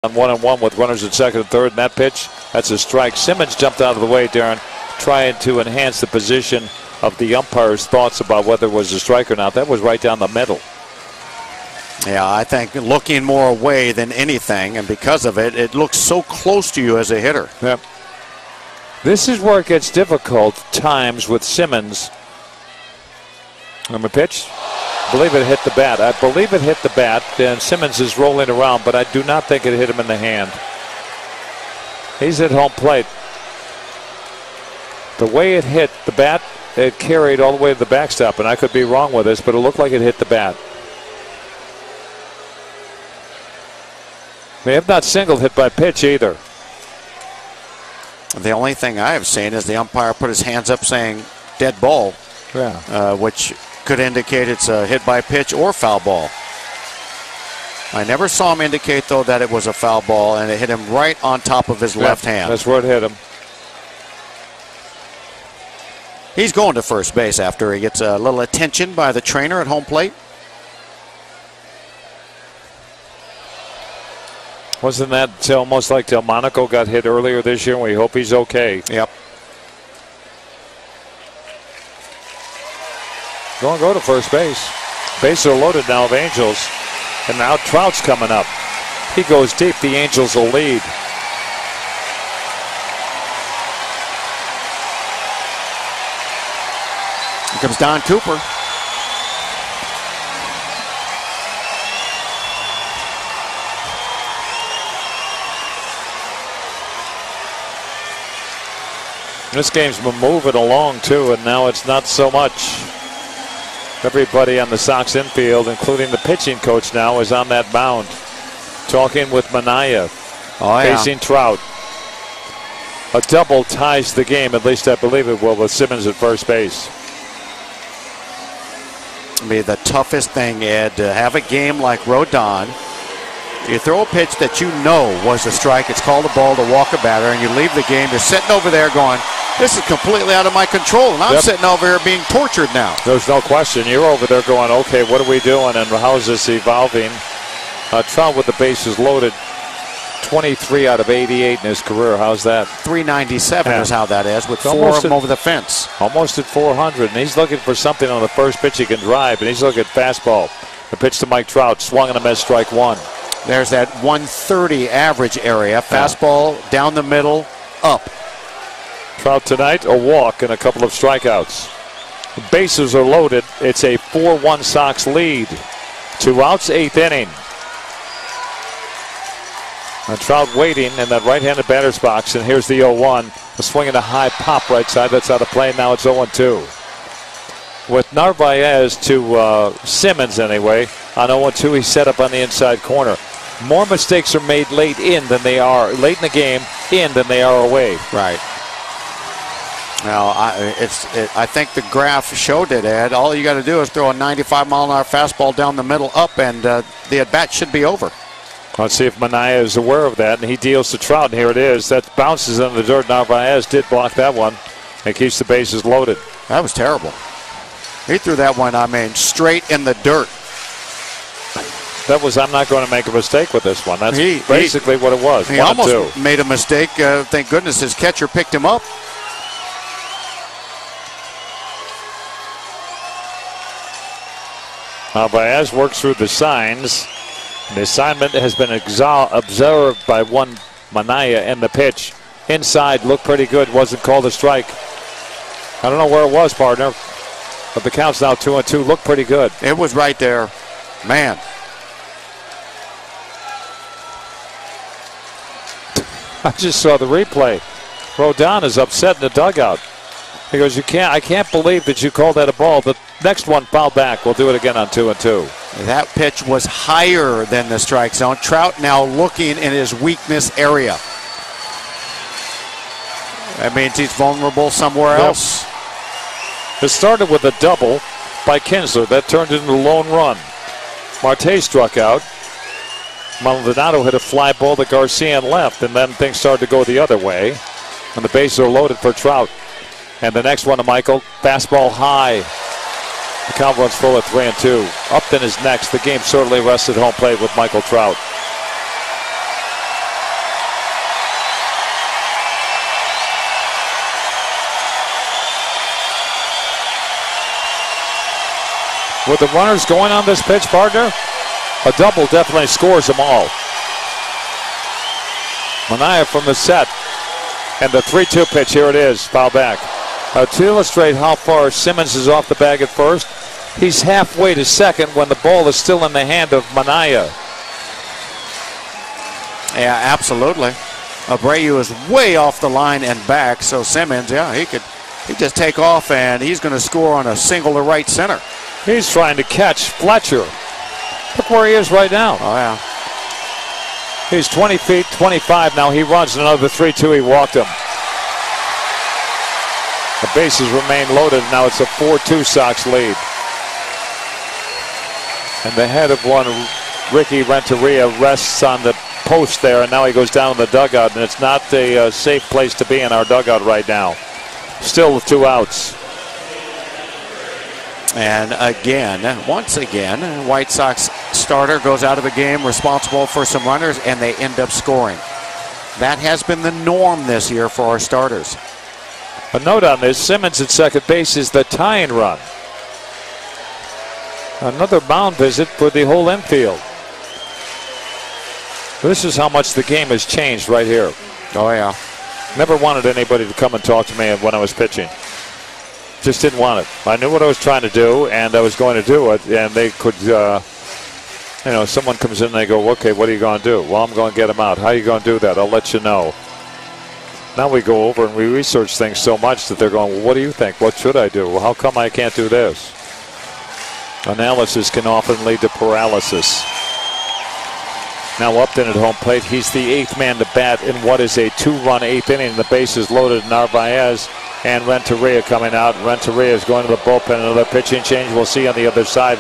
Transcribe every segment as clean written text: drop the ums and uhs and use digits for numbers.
On 1-1 with runners at second and third, and that pitch, that's a strike. Simmons jumped out of the way, Darren, trying to enhance the position of the umpire's thoughts about whether it was a strike or not. That was right down the middle. Yeah, I think looking more away than anything, and because of it, it looks so close to you as a hitter. Yep. This is where it gets difficult times with Simmons. On the pitch, I believe it hit the bat. I believe it hit the bat, and Simmons is rolling around, but I do not think it hit him in the hand. He's at home plate. The way it hit the bat, it carried all the way to the backstop, and I could be wrong with this, but it looked like it hit the bat. They have not singled hit by pitch either. The only thing I have seen is the umpire put his hands up saying dead ball, which could indicate it's a hit by pitch or foul ball. I never saw him indicate, though, that it was a foul ball, and it hit him right on top of his left hand. That's where it hit him. He's going to first base after he gets a little attention by the trainer at home plate. Wasn't that almost like Delmonico got hit earlier this year? We hope he's okay. Yep. Go to first base. Bases are loaded now of Angels. And now Trout's coming up. He goes deep. The Angels will lead. Here comes Don Cooper. This game's been moving along, too, and now it's not so much. Everybody on the Sox infield, including the pitching coach now, is on that mound. Talking with Minaya. Facing Trout. A double ties the game, at least I believe it will, with Simmons at first base. It'll be the toughest thing, Ed, to have a game like Rodon. You throw a pitch that you know was a strike, it's called a ball to walk a batter, and you leave the game. You're sitting over there going, this is completely out of my control, and I'm sitting over here being tortured now. There's no question. You're over there going, okay, what are we doing, and how is this evolving? Trout with the bases loaded, 23 out of 88 in his career. How's that? 397 is how that is, with four of them over the fence. Almost at 400, and he's looking for something on the first pitch he can drive, and he's looking at fastball. The pitch to Mike Trout, swung and a miss, strike one. There's that 130 average area. Fastball down the middle, up. Trout tonight, a walk and a couple of strikeouts. The bases are loaded. It's a 4-1 Sox lead. 2 outs, 8th inning. And Trout waiting in that right-handed batter's box, and here's the 0-1. A swing and a high pop right side. That's out of play. Now it's 0-2. With Narvaez to Simmons anyway, on 0-2, he's set up on the inside corner. More mistakes are made late in the game than they are away. Right. Now, I think the graph showed it, Ed. All you got to do is throw a 95-mile-an-hour fastball down the middle up, and the at-bat should be over. Let's see if Minaya is aware of that, and he deals to Trout, and here it is. That bounces in the dirt. Narvaez did block that one and keeps the bases loaded. That was terrible. He threw that one, straight in the dirt. That was, I'm not going to make a mistake with this one. That's basically what it was. He almost made a mistake. Thank goodness his catcher picked him up. Narvaez works through the signs. The assignment has been observed by one Minaya, and the pitch inside looked pretty good. Wasn't called a strike. I don't know where it was, partner. But the count's now 2-2. Looked pretty good. It was right there. Man. I just saw the replay. Rodon is upset in the dugout. He goes, I can't believe that you called that a ball. The next one fouled back. We'll do it again on 2-2. That pitch was higher than the strike zone. Trout now looking in his weakness area. That means he's vulnerable somewhere else. It started with a double by Kinsler. That turned into a lone run. Marte struck out. Maldonado hit a fly ball to Garcia and left, and then things started to go the other way. And the bases are loaded for Trout. And the next one to Michael, fastball high. The count runs full at 3-2. Upton is next. The game certainly rested home plate with Michael Trout. With the runners going on this pitch, partner, a double definitely scores them all. Manaea from the set. And the 3-2 pitch, here it is, foul back. To illustrate how far Simmons is off the bag at first, he's halfway to second when the ball is still in the hand of Manaea. Yeah, absolutely. Abreu is way off the line and back, so Simmons, yeah, he just take off, and he's going to score on a single to right center. He's trying to catch Fletcher. Look where he is right now. Oh, yeah. He's 20 feet, 25 now. He runs another 3-2. He walked him. The bases remain loaded. Now it's a 4-2 Sox lead. And the head of one, Ricky Renteria, rests on the post there, and now he goes down in the dugout, and it's not a safe place to be in our dugout right now. Still with 2 outs. And again, once again, White Sox starter goes out of a game responsible for some runners, and they end up scoring. That has been the norm this year for our starters. A note on this, Simmons at second base is the tying run. Another mound visit for the whole infield. This is how much the game has changed right here. Oh, yeah. Never wanted anybody to come and talk to me when I was pitching. Just didn't want it. I knew what I was trying to do, and I was going to do it, and they could, someone comes in and they go, okay, what are you going to do? Well, I'm going to get him out. How are you going to do that? I'll let you know. Now we go over and we research things so much that they're going, well, what do you think? What should I do? Well, how come I can't do this? Analysis can often lead to paralysis. Now Upton at home plate. He's the 8th man to bat in what is a 2-run 8th inning. The bases loaded. Narvaez and Renteria coming out. Renteria is going to the bullpen. Another pitching change we'll see on the other side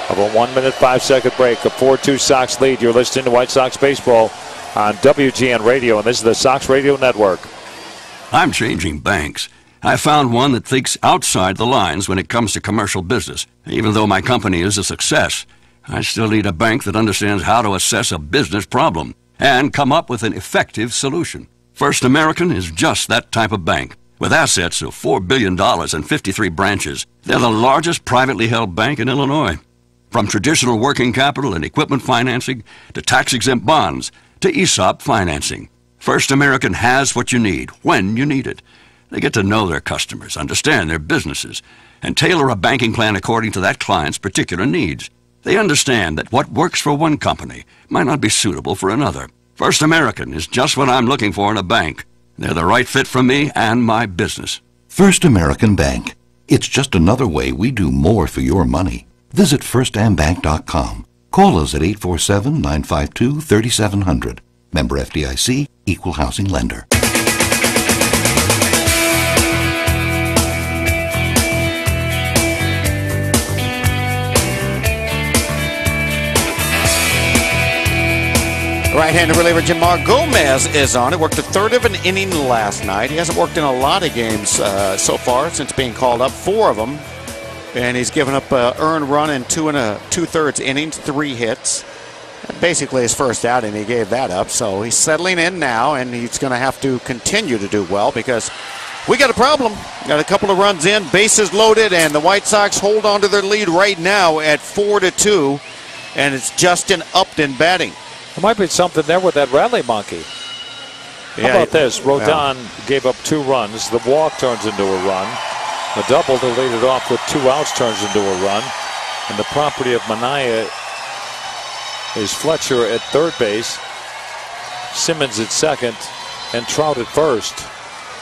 of a 1-minute 5-second break. A 4-2 Sox lead. You're listening to White Sox Baseball on WGN Radio, and this is the Sox Radio Network. I'm changing banks. I found one that thinks outside the lines when it comes to commercial business. Even though my company is a success, I still need a bank that understands how to assess a business problem and come up with an effective solution. First American is just that type of bank. With assets of $4 billion and 53 branches, they're the largest privately held bank in Illinois. From traditional working capital and equipment financing to tax-exempt bonds to ESOP financing, First American has what you need when you need it. They get to know their customers, understand their businesses, and tailor a banking plan according to that client's particular needs. They understand that what works for one company might not be suitable for another. First American is just what I'm looking for in a bank. They're the right fit for me and my business. First American Bank. It's just another way we do more for your money. Visit firstambank.com. Call us at 847-952-3700. Member FDIC, Equal Housing Lender. Right-handed reliever Janmar Gomez is on. He worked a third of an inning last night. He hasn't worked in a lot of games so far since being called up, 4 of them. And he's given up an earned run in 2 2/3 innings, 3 hits. Basically his first outing, he gave that up. So he's settling in now, and he's going to have to continue to do well because we got a problem. Got a couple of runs in, bases loaded, and the White Sox hold on to their lead right now at 4-2. And it's Justin Upton batting. There might be something there with that rally monkey. How about this? Rodon gave up 2 runs. The walk turns into a run. The double to lead it off with 2 outs turns into a run. And the property of Manaea is Fletcher at third base, Simmons at second, and Trout at first.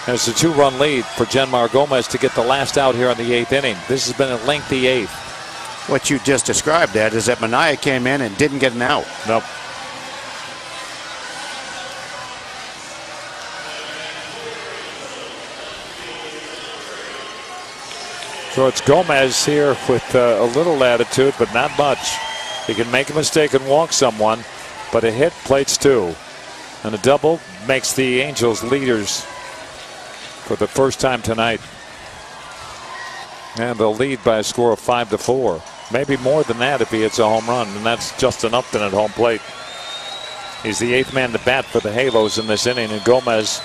And it's a 2-run lead for Janmar Gomez to get the last out here in the 8th inning. This has been a lengthy 8th. What you just described, Ed, is that Manaea came in and didn't get an out. Nope. So it's Gomez here with a little attitude, but not much. He can make a mistake and walk someone, but a hit plates 2. And a double makes the Angels leaders for the first time tonight. And they'll lead by a score of 5-4. Maybe more than that if he hits a home run, and that's Justin Upton at home plate. He's the 8th man to bat for the Halos in this inning, and Gomez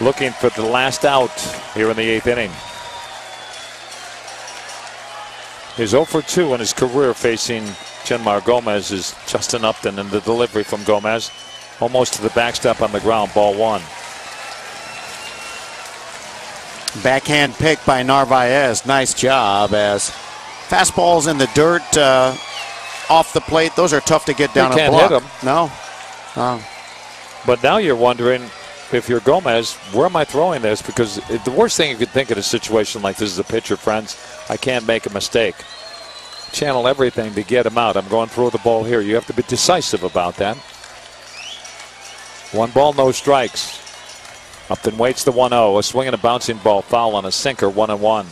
looking for the last out here in the 8th inning. is 0 for 2 in his career facing Genmar Gomez is Justin Upton, and the delivery from Gomez almost to the backstop on the ground, ball 1. Backhand pick by Narvaez. Nice job, as fastballs in the dirt off the plate. Those are tough to get down you and can't block. hit them. No. But now you're wondering, if you're Gomez, where am I throwing this? Because the worst thing you could think in a situation like this as a pitcher, friends, I can't make a mistake. Channel everything to get him out. I'm going to throw the ball here. You have to be decisive about that. 1 ball, no strikes. Upton waits the 1-0. A swing and a bouncing ball, foul on a sinker, 1-1.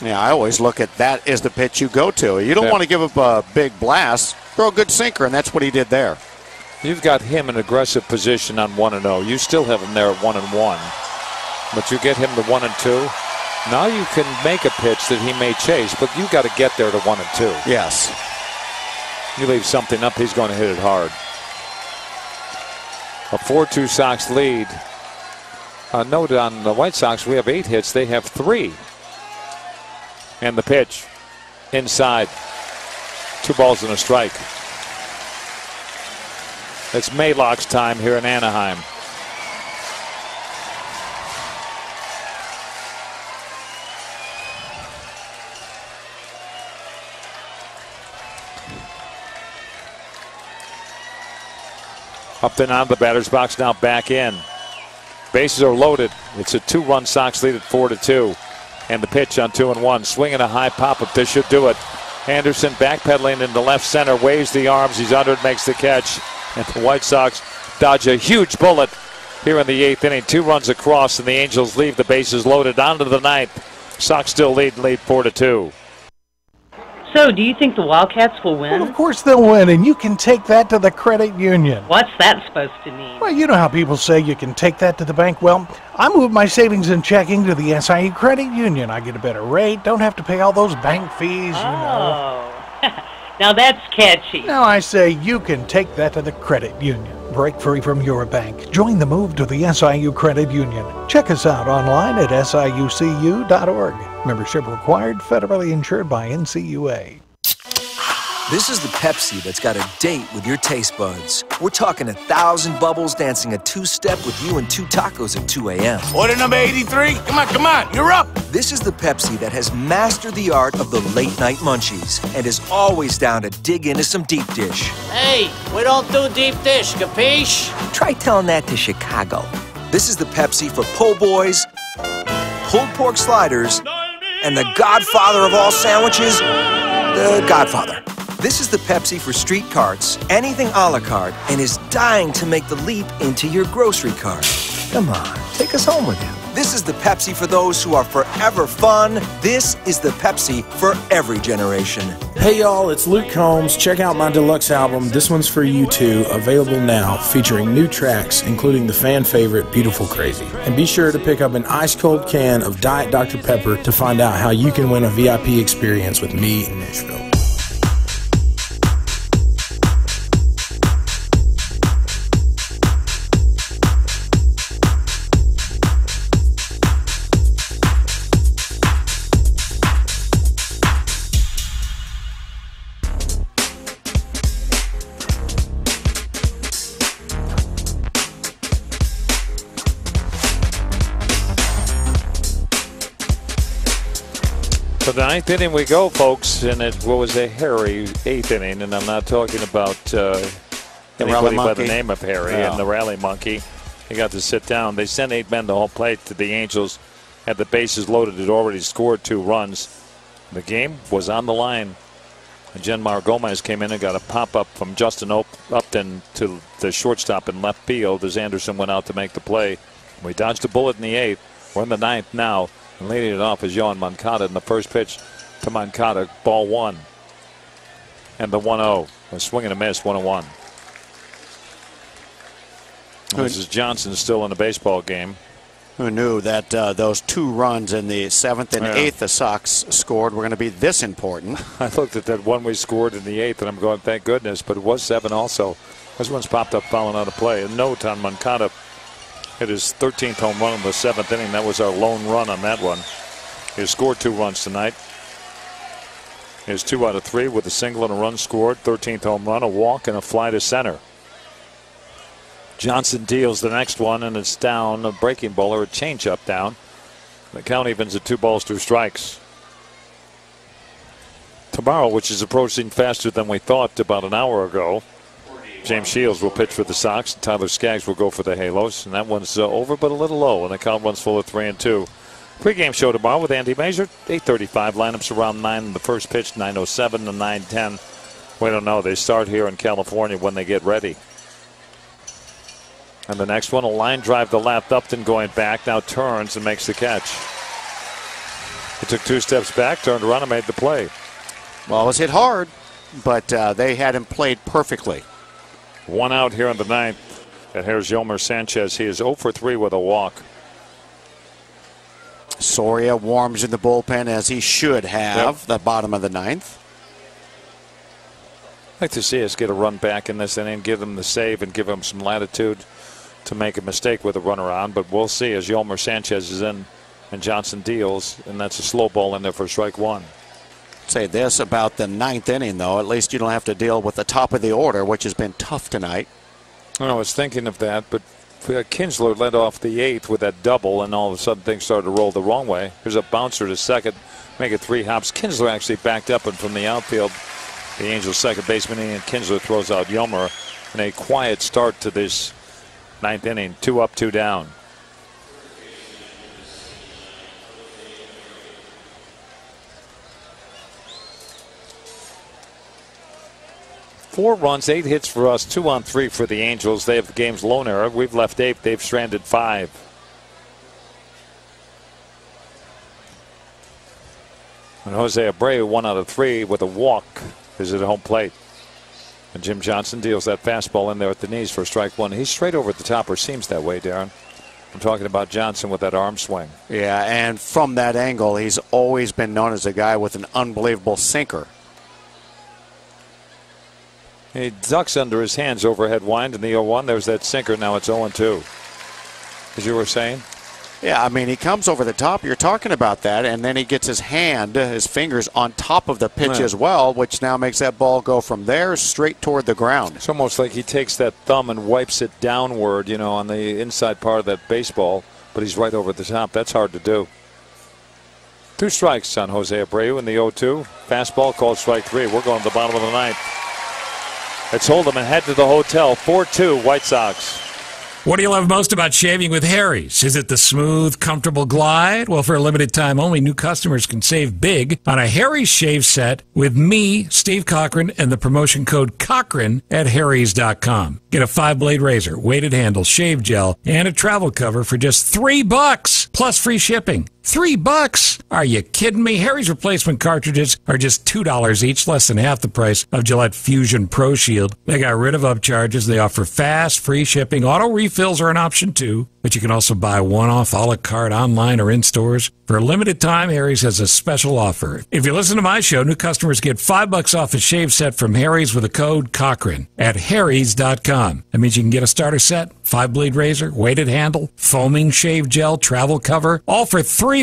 Yeah, I always look at that as the pitch you go to. You don't want to give up a big blast. Throw a good sinker, and that's what he did there. You've got him in aggressive position on 1-0. You still have him there at 1-1. But you get him to 1-2. Now you can make a pitch that he may chase, but you got to get there to 1-2. Yes. You leave something up, he's going to hit it hard. A 4-2 Sox lead. A note on the White Sox, we have 8 hits. They have 3. And the pitch inside. 2 balls and a strike. It's Maylock's time here in Anaheim. Upton out of the batter's box, now back in. Bases are loaded. It's a 2-run Sox lead at 4-2. And the pitch on 2-1. Swinging a high pop-up. This should do it. Anderson backpedaling into left center. Waves the arms. He's under it. Makes the catch. And the White Sox dodge a huge bullet here in the 8th inning. 2 runs across. And the Angels leave the bases loaded on to the 9th. Sox still lead 4-2. So, do you think the Wildcats will win? Well, of course they'll win, and you can take that to the credit union. What's that supposed to mean? Well, you know how people say you can take that to the bank. Well, I moved my savings and checking to the SIU Credit Union. I get a better rate, don't have to pay all those bank fees, you know. Now that's catchy. Now I say you can take that to the credit union. Break free from your bank. Join the move to the SIU Credit Union. Check us out online at siucu.org. Membership required, federally insured by NCUA. This is the Pepsi that's got a date with your taste buds. We're talking 1,000 bubbles dancing a 2-step with you and 2 tacos at 2 a.m. Order number 83. Come on, you're up. This is the Pepsi that has mastered the art of the late-night munchies and is always down to dig into some deep dish. Hey, we don't do deep dish, capiche? Try telling that to Chicago. This is the Pepsi for po' boys, pulled pork sliders, and the godfather of all sandwiches, the Godfather. This is the Pepsi for street carts, anything a la carte, and is dying to make the leap into your grocery cart. Come on, take us home with you. This is the Pepsi for those who are forever fun. This is the Pepsi for every generation. Hey y'all, it's Luke Combs. Check out my deluxe album, This One's For You Too, available now, featuring new tracks, including the fan favorite, Beautiful Crazy. And be sure to pick up an ice-cold can of Diet Dr. Pepper to find out how you can win a VIP experience with me in Nashville. To the 9th inning we go, folks, and it was a hairy 8th inning, and I'm not talking about anybody by the name of Harry and the rally monkey. He got to sit down. They sent 8 men to home plate to the Angels. Had the bases loaded. Had already scored 2 runs. The game was on the line. And Genmar Gomez came in and got a pop-up from Justin Upton to the shortstop in left field as Anderson went out to make the play. We dodged a bullet in the 8th. We're in the 9th now. And leading it off is Yohan Moncada, and the first pitch to Moncada, ball 1. And the 1-0. A swing and a miss, 1-1. This is Johnson still in the baseball game. Who knew that those 2 runs in the 7th and 8th the Sox scored were going to be this important? I looked at that one we scored in the 8th, and I'm going, thank goodness, but it was 7 also. Those ones popped up following out of play. A note on Moncada. Hit his 13th home run in the 7th inning. That was our lone run on that one. He scored 2 runs tonight. is 2 out of 3 with a single and a run scored. 13th home run, a walk, and a fly to center. Johnson deals the next one, and it's down. A breaking ball or a changeup down. The count evens at 2 balls, 2 strikes. Tomorrow, which is approaching faster than we thought about an hour ago, James Shields will pitch for the Sox. Tyler Skaggs will go for the Halos. And that one's over but a little low, and the count runs full of 3-2. Pre-game show tomorrow with Andy Major, 8:35. Lineups around 9 in the first pitch, 9:07 to 9:10. We don't know. They start here in California when they get ready. And the next one, a line drive to left. Upton going back, now turns and makes the catch. He took 2 steps back, turned around and made the play. Well, it was hit hard, but they had him played perfectly. 1 out here in the 9th. And here's Yolmer Sanchez. He is 0 for 3 with a walk. Soria warms in the bullpen as he should have, the bottom of the 9th. I'd like to see us get a run back in this inning, give them the save and give them some latitude to make a mistake with a runner on. But we'll see as Yolmer Sanchez is in and Johnson deals, and that's a slow ball in there for strike 1. Say this about the 9th inning, though. At least you don't have to deal with the top of the order, which has been tough tonight. I was thinking of that, but Kinsler led off the 8th with that double, and all of a sudden things started to roll the wrong way. Here's a bouncer to second, make it 3 hops. Kinsler actually backed up, and from the outfield, the Angels' second baseman, Ian Kinsler, throws out Yolmer in a quiet start to this 9th inning. 2 up, 2 down. Four runs, 8 hits for us, 2 on 3 for the Angels. They have the game's lone error. We've left 8. They've stranded 5. And Jose Abreu, 1 out of 3 with a walk, is at home plate. And Jim Johnson deals that fastball in there at the knees for strike 1. He's straight over at the top, or seems that way, Darren. I'm talking about Johnson with that arm swing. Yeah, and from that angle, he's always been known as a guy with an unbelievable sinker. He ducks under his hands overhead wind in the 0-1. There's that sinker. Now it's 0-2. As you were saying? Yeah, I mean, he comes over the top. You're talking about that, and then he gets his fingers on top of the pitch as well, which now makes that ball go from there straight toward the ground. It's almost like he takes that thumb and wipes it downward, on the inside part of that baseball, but he's right over the top. That's hard to do. 2 strikes on Jose Abreu in the 0-2. Fastball called strike 3. We're going to the bottom of the 9th. Let's hold them and head to the hotel. 4-2 White Sox. What do you love most about shaving with Harry's? Is it the smooth, comfortable glide? Well, for a limited time only, new customers can save big on a Harry's shave set with me, Steve Cochran, and the promotion code Cochran at Harry's.com. Get a 5-blade razor, weighted handle, shave gel, and a travel cover for just $3, plus free shipping. $3? Are you kidding me? Harry's replacement cartridges are just $2 each, less than half the price of Gillette Fusion Pro Shield. They got rid of upcharges. They offer fast, free shipping. Auto refills are an option too, but you can also buy one-off a la carte online or in stores. For a limited time, Harry's has a special offer. If you listen to my show, new customers get $5 off a shave set from Harry's with the code Cochran at Harry's.com. That means you can get a starter set, 5-blade razor, weighted handle, foaming shave gel, travel cover, all for $3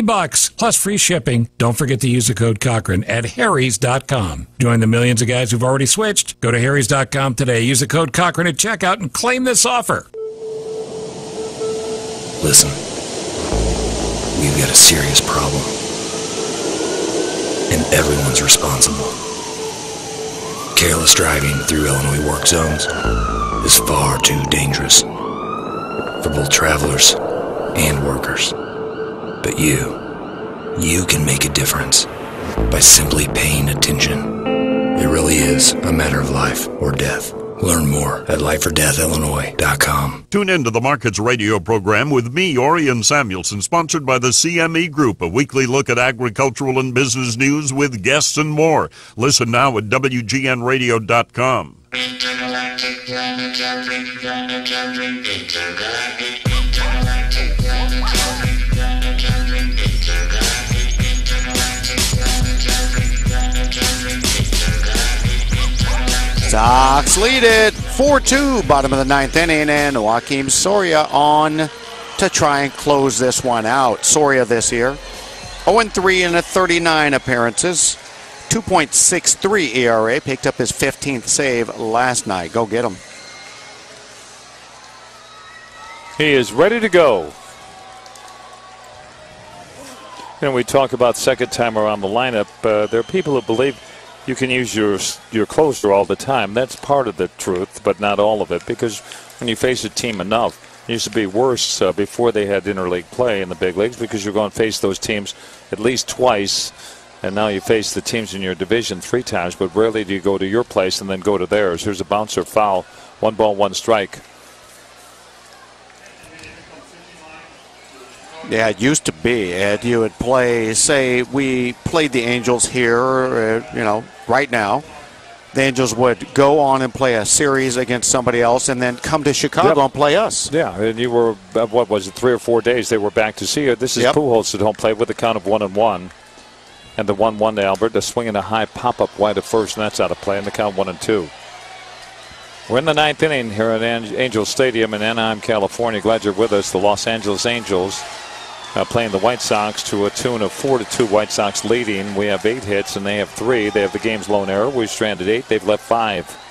plus free shipping. Don't forget to use the code Cochran at Harry's.com. Join the millions of guys who've already switched. Go to Harry's.com today. Use the code Cochran at checkout and claim this offer. Listen, we've got a serious problem, and everyone's responsible. Careless driving through Illinois work zones is far too dangerous for both travelers and workers. But you can make a difference by simply paying attention. It really is a matter of life or death. Learn more at lifeordeathillinois.com. Tune in to the Markets Radio program with me, Orion Samuelson, sponsored by the CME Group, a weekly look at agricultural and business news with guests and more. Listen now at WGNradio.com. Sox lead it 4-2, bottom of the 9th inning, and Joakim Soria on to try and close this one out. Soria this year, 0-3 in 39 appearances, 2.63 ERA. Picked up his 15th save last night. Go get him. He is ready to go. And we talk about second time around the lineup. There are people who believe you can use your closer all the time. That's part of the truth, but not all of it, because when you face a team enough, it used to be worse before they had interleague play in the big leagues, because you're going to face those teams at least twice, and now you face the teams in your division 3 times, but rarely do you go to your place and then go to theirs. Here's a bouncer foul. 1 ball, 1 strike. Yeah, it used to be, Ed. You would play, say we played the Angels here, right now. The Angels would go on and play a series against somebody else and then come to Chicago and play us. Yeah, and you were, what was it, 3 or 4 days they were back to see you. This is Pujols at home plate with a count of 1-1. And the 1-1 to Albert, the swing and a high pop-up wide to first, and that's out of play, and the count 1-2. We're in the 9th inning here at Angels Stadium in Anaheim, California. Glad you're with us. The Los Angeles Angels playing the White Sox to a tune of 4-2. White Sox leading. We have 8 hits and they have 3. They have the game's lone error. We've stranded 8. They've left 5.